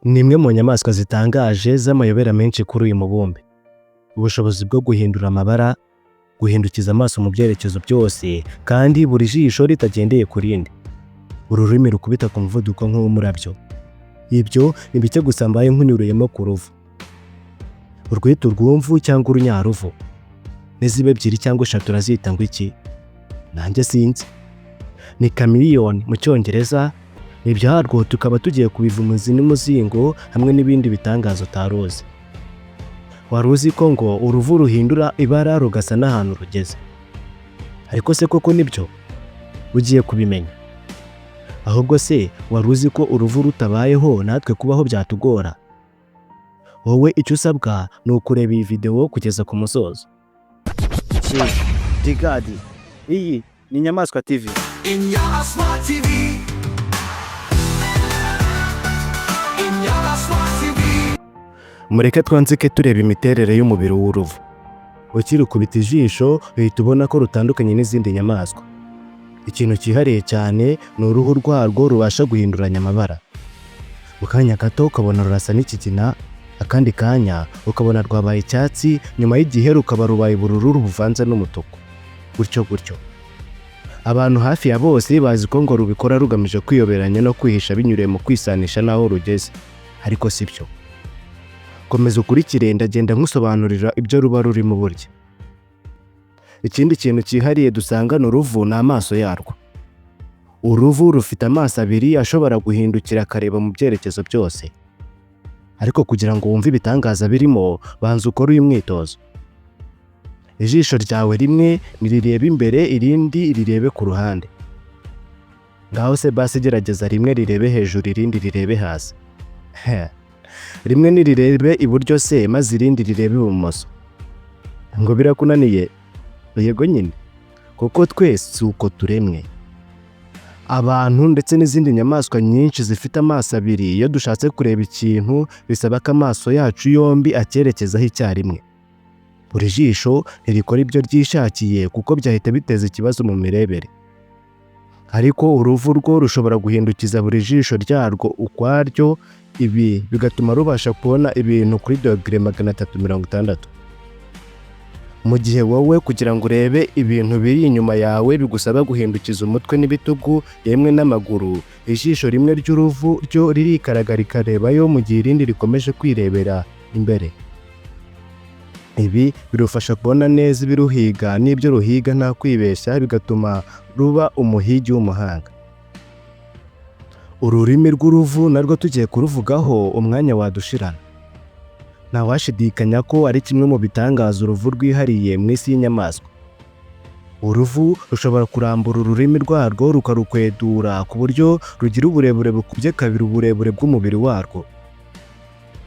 Ni imwe mu nyamaswa zitangaje z'amayobera menshi kuri uyu mubumbe. Ubushobozi bwo guhindura amabara, guhindukiza amaso mu byerekezo byose, kandi buri jisho ritagendeye ku rindi. Ururimi rukubita ku muvuduko nk'uw'umurabyo. Ibyo ni bike gusa mbaye nkunyuruyemo ku ruvu. Urwita urwumvu cyangwa urunyaruvu. N'iziba ebyiri cyangwa eshatu urazita ngo iki? Nanjye sinzi. Ni chameleone mu Cyongereza. Ibyarwo tukaba tugiye kubiva umuzi n'umuzingo hamwe n'ibindi bitangazo utaruzi. Wari uzi ko ngo uruvu ruhindura ibara rugasa n'ahantu rugeze? Ariko se koko nibyo? Ugiye kubimenya. Ahubwo se wari uzi ko uruvu rutabayeho natwe kubaho byatugora? Wowe icyo usabwa ni ukureba iyi video kugeza ku musozo. Digadi, iyi ni Nyamaswa TV. Nyamaswa TV. Mureke twanzike tureba imiterere y'umubiri w'uruvu. Ukirukubita ijisho uhita ubona ko rutandukanye n'izindi nyamaswa. Ikintu cyihariye cyane ni uruhu rwarwo rubasha guhinduranya amabara. Mu kanya gato ukabona rurasa n'ikigina, akandi kanya ukabona rwabaye icyatsi, nyuma y'igihe rukaba rubaye ubururu buvanze n'umutuku. Gutyo gutyo. Abantu hafi ya bose bazi ko ngo rubikora rugamije kwiyoberanya no kwihisha binyuriye mu kwisanisha n'aho rugeze. Ariko si byo. Komeza ukurikire ndagenda nkusobanurira ibyo ruba rurimo burya. Ikindi kintu cyihariye dusanga ni uruvu ni amaso yarwo. Uruvu rufite amaso abiri ashobora guhindukira akareba mu byerekezo byose. Ariko kugira ngo wumve ibitangaza birimo, banza ukore uyu mwitozo. Ijisho ryawe rimwe nirirebe imbere, irindi rirebe ku ruhande. Ngaho se basi gerageza rimwe rirebe hejuru, irindi rirebe hasi. Rimwe nirirebe iburyo se maze irindi rirebe ibumoso. Ngo birakunaniye? Yego nyine, kuko twese uko turemwe. Abantu ndetse n'izindi nyamaswa nyinshi zifite amaso abiri, iyo dushatse kureba ikintu bisaba ko amaso yacu yombi acyerekezaho icyarimwe. Buri jisho ntirikora ibyo ryishakiye kuko byahita biteza ikibazo mu mirebere. Ariko uruvu rwo rushobora guhindukiza buri jisho ryarwo ukwaryo, ibi bigatuma rubasha kubona ibintu kuri dogere 360. Mu gihe wowe kugira ngo urebe ibintu biri inyuma yawe bigusaba guhindukiza umutwe n'ibitugu yemwe n'amaguru, ijisho rimwe ry'uruvu ryo ririkaraga rikarebayo mu gihe irindi rikomeje kwirebera imbere. Ibi birufasha kubona neza ibiruhiga n'ibyo ruhiga nta kwibeshya, bigatuma ruba umuhigi w'umuhanga. Ururimi rw'uruvu narwo tugiye kuruvugaho umwanya wadushirana. Ntawashidikanya ko ari kimwe mu bitangaza uruvu rwihariye mu isi y'inyamaswa. Uruvu rushobora kurambura ururimi rwarwo rukarukwedura ku buryo rugira uburebure bukubye kabiri uburebure bw'umubiri warwo.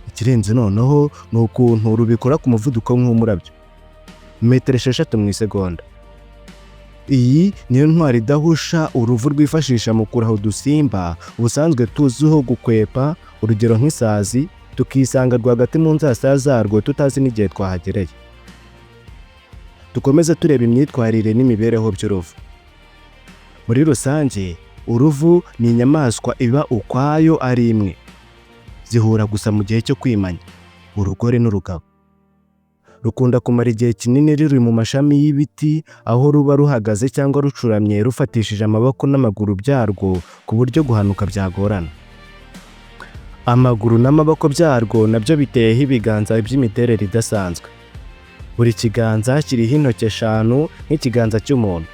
Ikirenze noneho ni ukuntu rubikora ku muvuduko nk'umurabyo, 6 mu isegonda. Iyi niyo ntwari idahusha uruvu rwifashisha mu kuraha udusimba ubusanzwe tuziho gukwepa, urugero nk'isazi, tukisanga rwagati mu nzasa zarwo tutazi n'igihe twahagereye. Dukomeze tureba imyitwarire n'imibereho by'uruvu. Muri rusange, uruvu ni inyamaswa iba ukwayo ari imwe. Zihura gusa mu gihe cyo kwimanya, urugore n'urugabo. Rukunda kumara igihe kinini ruri mu mashami y'ibiti, aho ruba ruhagaze cyangwa rucuramye rufatishije amaboko n'amaguru byarwo ku buryo guhanuka byagorana. Amaguru n'amaboko byarwo nabyo biteyeho ibiganza by'imiterere idasanzwe. Buri kiganza kiriho intoki 5 nk'ikiganza cy'umuntu.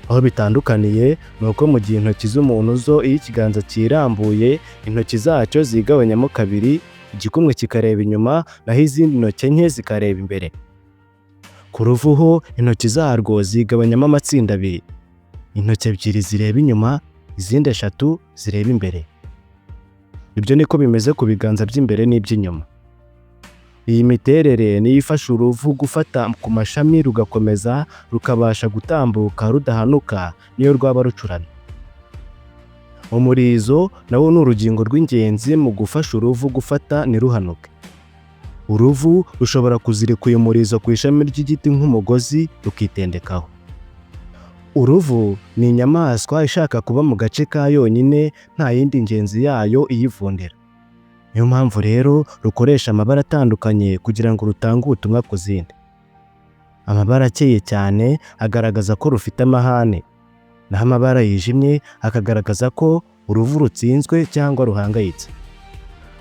Aho bitandukaniye ni uko mu gihe intoki z'umuntu zo iyo ikiganza kirambuye, intoki zacyo zigabanyamo kabiri, igikumwe kikareba inyuma naho izindi ntoki nke zikareba imbere. Ku ruvu ho intoki zarwo zigabanyamo amatsinda abiri. Intoki 2 zireba inyuma, izindi 3 zireba imbere. Ibyo niko bimeze ku biganza by'imbere n'iby'inyuma. Iyi miterere niyo ifasha uruvu gufata ku mashami rugakomeza rukabasha gutambuka rudahanuka niyo rwaba rucuramye. Umurizo nawo ni urugingo rw'ingenzi mu gufasha uruvu gufata ntiruhanuke. Uruvu rushobora kuzirika uyu murizo ku ishami ry'igiti nk'umugozi rukitendekaho. Uruvu ni inyamaswa ishaka kuba mu gace ka yonyine nta yindi ngenzi yayo iyivundira. Niyo mpamvu rero rukoresha amabara atandukanye kugira ngo rutange ubutumwa ku zindi. Amabara akeye cyane agaragaza ko rufite amahane, naho amabara yijimye akagaragaza ko uruvu rutsinzwe cyangwa ruhangayitse.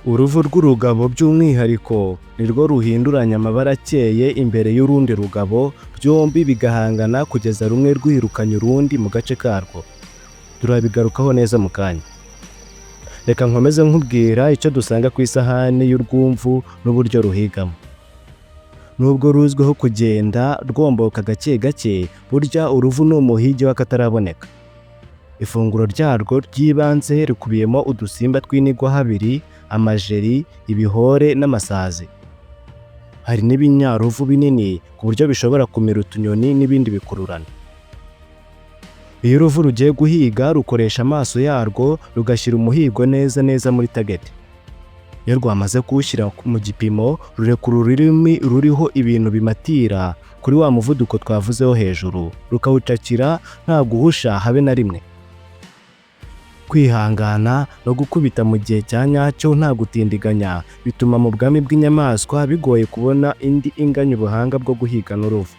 Uruvu rw'urugabo by'umwihariko nirwo ruhinduranya amabara akeye imbere y'urundi rugabo, byombi bigahangana kugeza rumwe rwirukanye urundi mu gace karwo. Turabigarukaho neza mu kanya. Reka nkomeze nkubwira icyo dusanga ku isahani y'urwumvu n'uburyo ruhigamo. Nubwo ruzwiho kugenda rwomboka gake gake, burya uruvu ni umuhigi w'akataraboneka. Ifunguro ryarwo ry'ibanze rikubiyemo udusimba tw'inigwa abiri, amajeri, ibihore n'amasazi. Hari n'ibinyaruvu binini ku buryo bishobora kumira utunyoni n'ibindi bikururana. Iyo uruvu rugiye guhiga rukoresha amaso yarwo rugashyira umuhigo neza muri tageti. Iyo rwamaze kuwushyira mu gipimo, rurekura ururimi ruriho ibintu bimatira kuri wa muvuduko twavuzeho hejuru, rukawucakira nta guhusha habe na rimwe. Kwihangana no gukubita mu gihe cya nyacyo nta gutindiganya bituma mu bwami bw'inyamaswa bigoye kubona indi inganya ubuhanga bwo guhiga n'uruvu.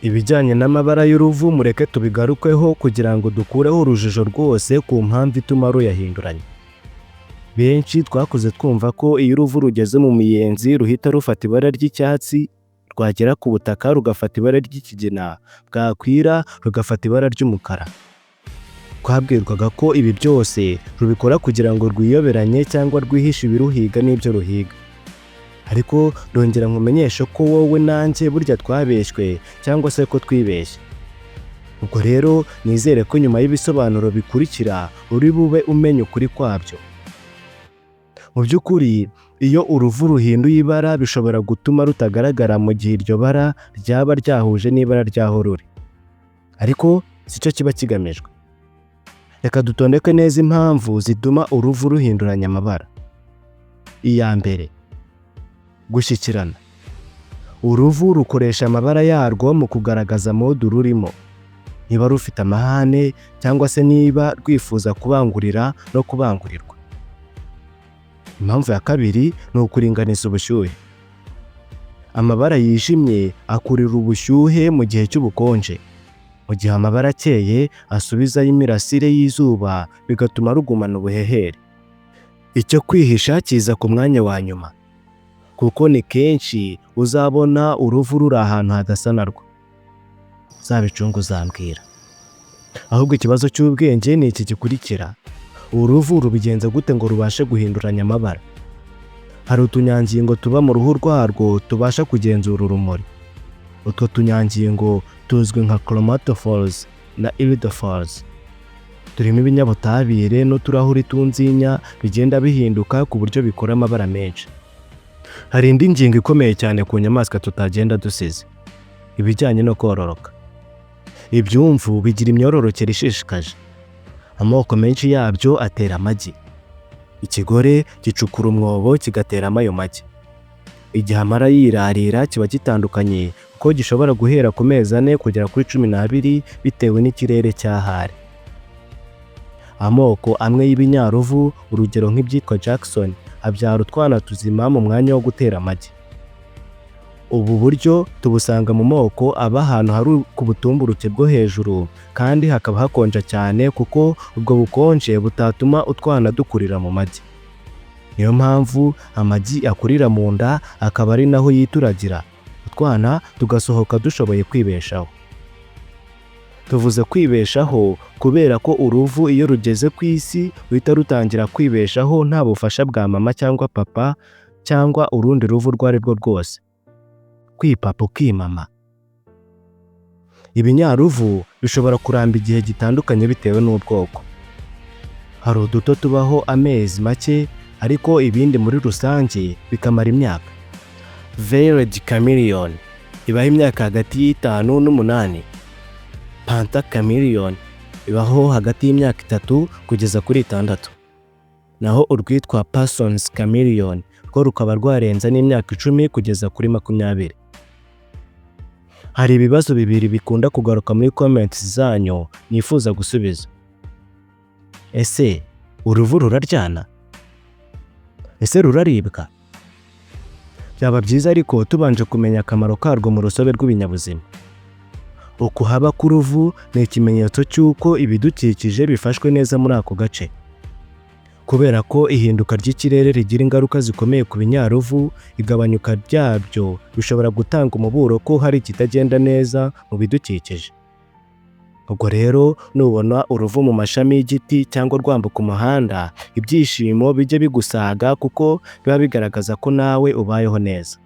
Ibijyanye n'amabara y'uruvu mureke tubigarukeho kugira ngo dukureho urujijo rwose ku mpamvu ituma ruyahinduranya. Benshi twakuze twumva ko iyo uruvu rugeze mu miyenzi ruhita rufata ibara ry'icyatsi, rwagera ku butaka rugafata ibara ry'ikigina, bwakwira rugafata ibara ry'umukara. Twabwirwaga ko ibi byose rubikora kugira ngo rwiyoberanye cyangwa rwihishe ibiruhiga n'ibyo ruhiga. Ariko ndongera nkumenyesha ko wowe nanjye burya twabeshywe cyangwa se ko twibeshye. Ubwo rero nizere ko nyuma y'ibisobanuro bikurikira uri bube umenya ukuri kwabyo. Mu by'ukuri iyo uruvu ruhinduye ibara bishobora gutuma rutagaragara mu gihe iryo bara ryaba ryahuje n'ibara ryaho ruri. Ariko sicyo kiba kigamijwe. Reka dutondeke neza impamvu zituma uruvu ruhinduranya amabara. Iya mbere, gushyikirana. Uruvu rukoresha amabara yarwo mu kugaragaza mode rurimo. Niba rufite amahane cyangwa se niba rwifuza kubangurira no kubangurirwa. Impamvu ya kabiri ni ukuringaniza ubushyuhe. Amabara yijimye akurira ubushyuhe mu gihe cy'ubukonje, mu gihe amabara akeye asubizayo imirasire y'izuba bigatuma rugumana ubuhehere. Icyo kwihisha kiza ku mwanya wa nyuma, kuko ni kenshi uzabona uruvu ruri ahantu hadasa narwo. Zabicunga uzambwira. Ahubwo ikibazo cy'ubwenge ni iki gikurikira: uruvu rubigenza gute ngo rubashe guhinduranya amabara? Hari utunyangingo tuba mu ruhu rwarwo tubasha kugenzura urumuri. Utwo tunyangingo tuzwi nka chromatophores na iridophores. Turimo ibinyabutabire n'uturahuri tunzinya bigenda bihinduka ku buryo bikora amabara menshi. Hari indi ngingo ikomeye cyane ku nyamaswa tutagenda dusize: ibijyanye no kororoka. Ibyumvu bigira imyororokere ishishikaje. Amoko menshi yabyo atera amagi. Ikigore gicukura umwobo kigateramo ayo magi. Igihe amara yirarira kiba gitandukanye kuko gishobora guhera ku mezi 4 kugera kuri 12 bitewe n'ikirere cyahari. Amoko amwe y'ibinyaruvu, urugero nk'ibyitwa Jackson, abyara utwana tuzima mu mwanya wo gutera amagi. Ubu buryo tubusanga mu moko aba ahantu hari ku butumburuke bwo hejuru kandi hakaba hakonja cyane kuko ubwo bukonje butatuma utwana dukurira mu magi. Niyo mpamvu amagi akurira mu nda akaba ari naho yituragira, utwana tugasohoka dushoboye kwibeshaho. Tuvuze kwibeshaho kubera ko uruvu iyo rugeze ku isi ruhita rutangira kwibeshaho nta bufasha bwa mama cyangwa papa cyangwa urundi ruvu rwo ari rwo rwose. Kwipapa ukimama. Ibinyaruvu bishobora kuramba igihe gitandukanye bitewe n'ubwoko. Hari uduto tubaho amezi make ariko ibindi muri rusange bikamara imyaka. Veiled chameleon ibaho imyaka hagati y'5 n'8. Panther chameleon ibaho hagati y'imyaka 3 kugeza kuri 6. Naho urwitwa Parsons chameleon rwo rukaba rwarenza n'imyaka 10 kugeza kuri 20. Hari ibibazo bibiri bikunda kugaruka muri comments zanyu nifuza gusubiza. Ese uruvu ruraryana? ese ruraribwa? Byaba byiza ariko tubanje kumenya akamaro karwo mu rusobe rw'ibinyabuzima. Ukuhaba k'uruvu ni ikimenyetso cy'uko ibidukikije bifashwe neza muri ako gace. Kubera ko ihinduka ry'ikirere rigira ingaruka zikomeye ku binyaruvu, igabanyuka ryabyo bishobora gutanga umuburo ko hari ikitagenda neza mu bidukikije. Ubwo rero nubona uruvu mu mashami y'igiti cyangwa rwambuka umuhanda, ibyishimo bijye bigusaga kuko biba bigaragaza ko nawe ubayeho neza.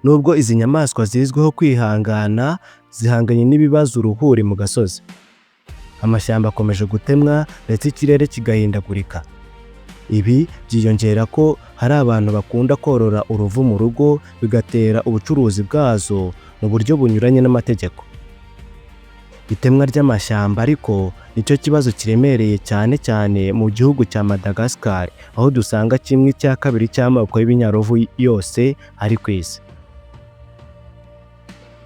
Nubwo izi nyamaswa zizwiho kwihangana, zihanganye n'ibibazo uruhuri mu gasozi. Amashyamba akomeje gutemwa ndetse ikirere kigahindagurika. Ibi byiyongera ko hari abantu bakunda korora uruvu mu rugo, bigatera ubucuruzi bwazo mu buryo bunyuranye n'amategeko. Itemwa ry'amashyamba ariko nicyo kibazo kiremereye cyane cyane mu gihugu cya Madagascar, aho dusanga 1/2 cy'amoko y'ibinyaruvu yose ari ku isi.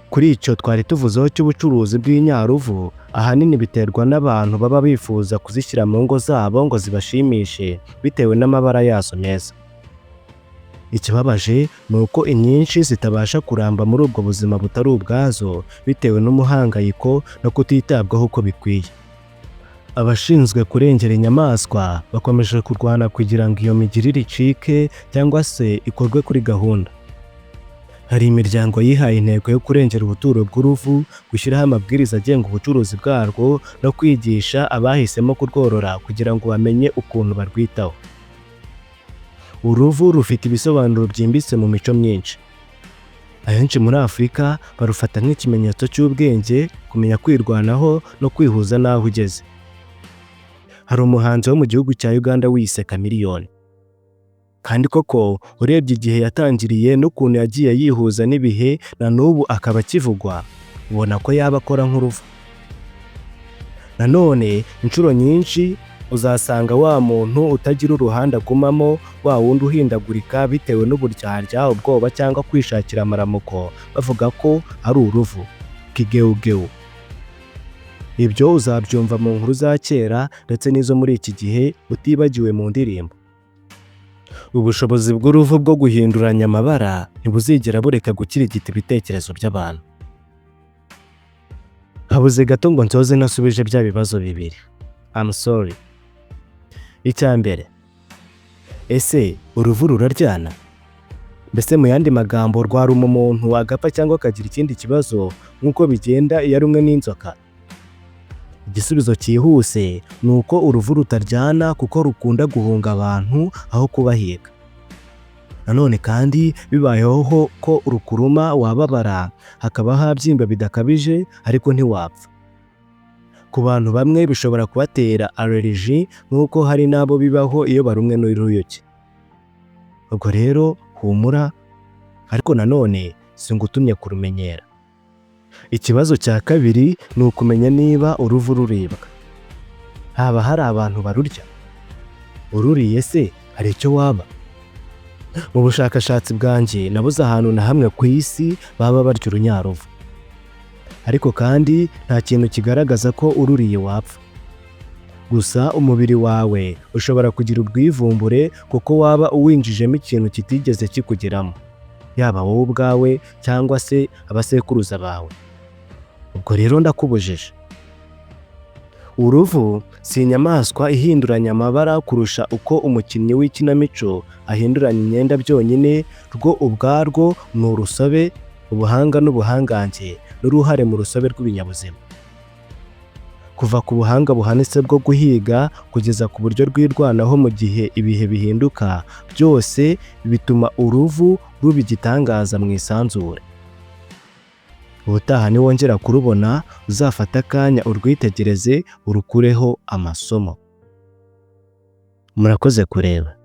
Kuri icyo twari tuvuzeho cy'ubucuruzi bw'ibinyaruvu, ahanini biterwa n'abantu baba bifuza kuzishyira mu ngo zabo ngo zibashimishe bitewe n'amabara yazo meza. Ikibabaje ni uko inyinshi zitabasha kuramba muri ubwo buzima butari ubwazo bitewe n'umuhangayiko no kutitabwaho uko bikwiye. Abashinzwe kurengera inyamaswa bakomeje kurwana kugira ngo iyo migirire icike cyangwa se ikorwe kuri gahunda. Hari imiryango yihaye intego yo kurengera ubuturo bw'uruvu, gushyiraho amabwiriza agenga ubucuruzi bwarwo no kwigisha abahisemo kurworora kugira ngo bamenye ukuntu barwitaho. Uruvu rufite ibisobanuro byimbitse mu mico myinshi. Ahenshi muri Afurika barufata nk'ikimenyetso cy'ubwenge, kumenya kwirwanaho no kwihuza n'aho ugeze. Hari umuhanzi wo mu gihugu cya Uganda wiyise Chameleone. Kandi koko urebye igihe yatangiriye n'ukuntu yagiye yihuza n'ibihe na n'ubu akaba akivugwa, ubona ko yaba akora nk'uruvu. Nanone inshuro nyinshi uzasanga wa muntu utagira uruhande agumamo, wa wundi uhindagurika bitewe n'uburyarya, ubwoba cyangwa kwishakira amaramuko, bavuga ko ari uruvu, kigeugeu. Ibyo uzabyumva mu nkuru za kera ndetse n'izo muri iki gihe utibagiwe mu ndirimbo. Ubushobozi bw'uruvu bwo guhinduranya amabara ntibuzigera bureka gukirigita ibitekerezo by'abantu. Habuze gato ngo nsoze nasubije bya bibazo bibiri. I'm sorry. Icyambere, ese uruvu ruraryana? Mbese mu yandi magambo rwaruma umuntu agapfa cyangwa akagira ikindi kibazo nk'uko bigenda iyo arumwe n'inzoka? Igisubizo cyihuse ni uko uruvu rutaryana kuko rukunda guhunga abantu aho kubahiga. Nanone kandi bibayeho ko rukuruma wababara, hakaba habyimba bidakabije ariko ntiwapfa. Ku bantu bamwe bishobora kubatera allergie nk'uko hari n'abo bibaho iyo barumwe n'uruyuki. Ubwo rero humura, ariko nanone singutumye kurumenyera. Ikibazo cya kabiri ni ukumenya niba uruvu ruribwa. Haba hari abantu barurya? Ururiye se hari icyo waba? Mu bushakashatsi bwanjye nabuze ahantu na hamwe ku isi baba barya urunyaruvu. Ariko kandi nta kintu kigaragaza ko ururiye wapfa. Gusa umubiri wawe ushobora kugira ubwivumbure kuko waba uwinjijemo ikintu kitigeze kikugeramo, yaba wowe ubwawe cyangwa se abasekuruza bawe. Ubwo rero ndakubujije. Uruvu si inyamaswa ihinduranya amabara kurusha uko umukinnyi w'ikinamico ahinduranya imyenda byonyine. Rwo ubwarwo ni urusobe, ubuhanga n'ubuhangange n'uruhare mu rusobe rw'ibinyabuzima. Kuva ku buhanga buhanitse bwo guhiga kugeza ku buryo rwirwanaho mu gihe ibihe bihinduka, byose bituma uruvu ruba igitangaza mu isanzure. Ubutaha niwongera kurubona uzafata akanya urwitegereze, urukureho amasomo. Murakoze kureba.